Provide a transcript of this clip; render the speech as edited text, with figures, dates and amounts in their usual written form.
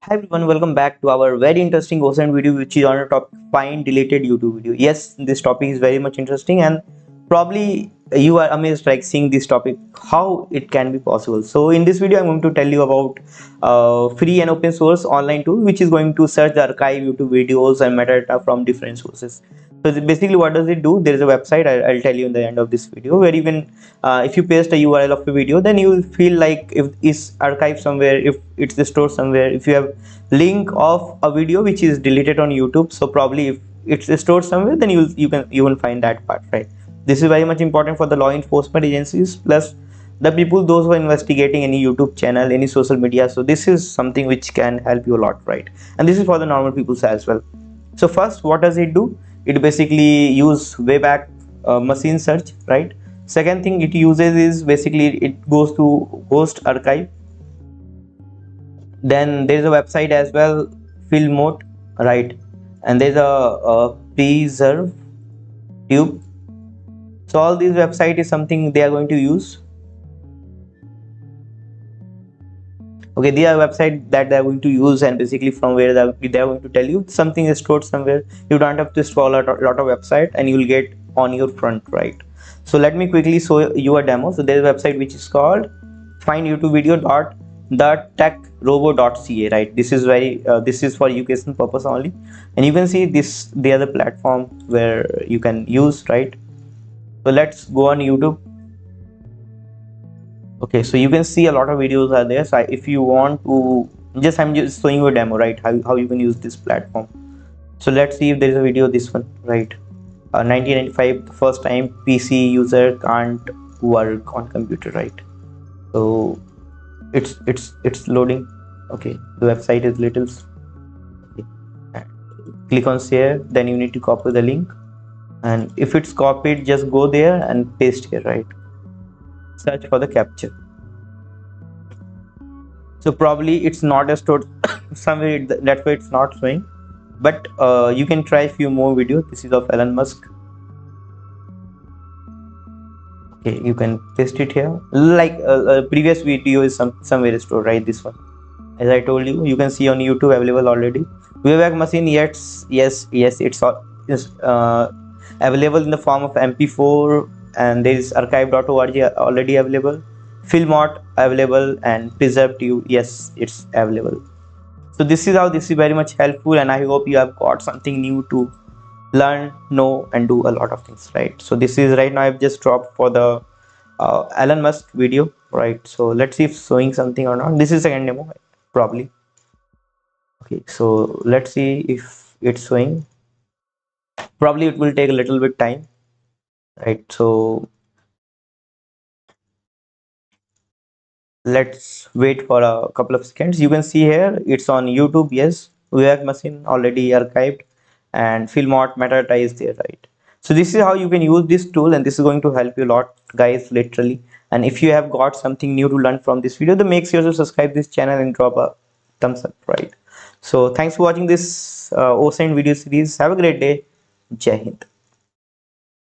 Hi everyone, welcome back to our very interesting OSINT video, which is on a topic find deleted YouTube video. Yes, this topic is very much interesting, and probably you are amazed like seeing this topic, how it can be possible. So in this video, I'm going to tell you about free and open source online tool, which is going to search the archive YouTube videos and metadata from different sources. So basically, what does it do? There is a website. I'll tell you in the end of this video, where even if you paste a URL of a video, then you will feel like if it's archived somewhere, if it's stored somewhere. If you have link of a video which is deleted on YouTube, so probably if it's stored somewhere, then you will find that part, right? This is very much important for the law enforcement agencies, plus the people those who are investigating any YouTube channel, any social media. So this is something which can help you a lot, right? And this is for the normal people as well. So first, what does it do? It basically use Wayback Machine search, right? Second thing it uses is basically it goes to host archive. Then there's a website as well, Filmot, right? And there's a preserve tube. So all these website is something they are going to use. Okay, they are website that they are going to use, and basically from where they are going to tell you something is stored somewhere. You don't have to scroll a lot of website, and you will get on your front, right? So let me quickly show you a demo. So there's a website which is called findyoutubevideo.techrobo.ca, right? This is this is for education purpose only, and you can see this the other platform where you can use, right? So let's go on YouTube. Okay, so you can see a lot of videos are there. So if you want to I'm just showing you a demo, right? How you can use this platform. So let's see if there is a video, this one, right? 1995, the first time PC user can't work on computer, right? So it's loading. Okay, the website is little. Okay. Click on share, then you need to copy the link, and if it's copied, just go there and paste here, right? Search for the capture. So probably it's not stored somewhere, that's why it's not showing, but you can try a few more videos. This is of Elon Musk. Okay, you can paste it here, like previous video is somewhere stored, right? This one, as I told you, you can see on YouTube available already. Wayback Machine, yes, it's available in the form of MP4, and there is archive.org already available. Filmot available, and preserved you, yes, it's available. So this is how this is very much helpful, and I hope you have got something new to learn, know, and do a lot of things, right? So this is right now I've just dropped for the Elon Musk video, right? So let's see if showing something or not. This is second demo, probably. Okay, so let's see if it's showing. Probably it will take a little bit time, right? So let's wait for a couple of seconds. You can see here it's on YouTube. Yes, Wayback Machine already archived, and Filmot metadata is there, right? So this is how you can use this tool, and this is going to help you a lot, guys, literally. And if you have got something new to learn from this video, then make sure to subscribe this channel and drop a thumbs up, right? So thanks for watching this OSINT video series. Have a great day. Jai Hind.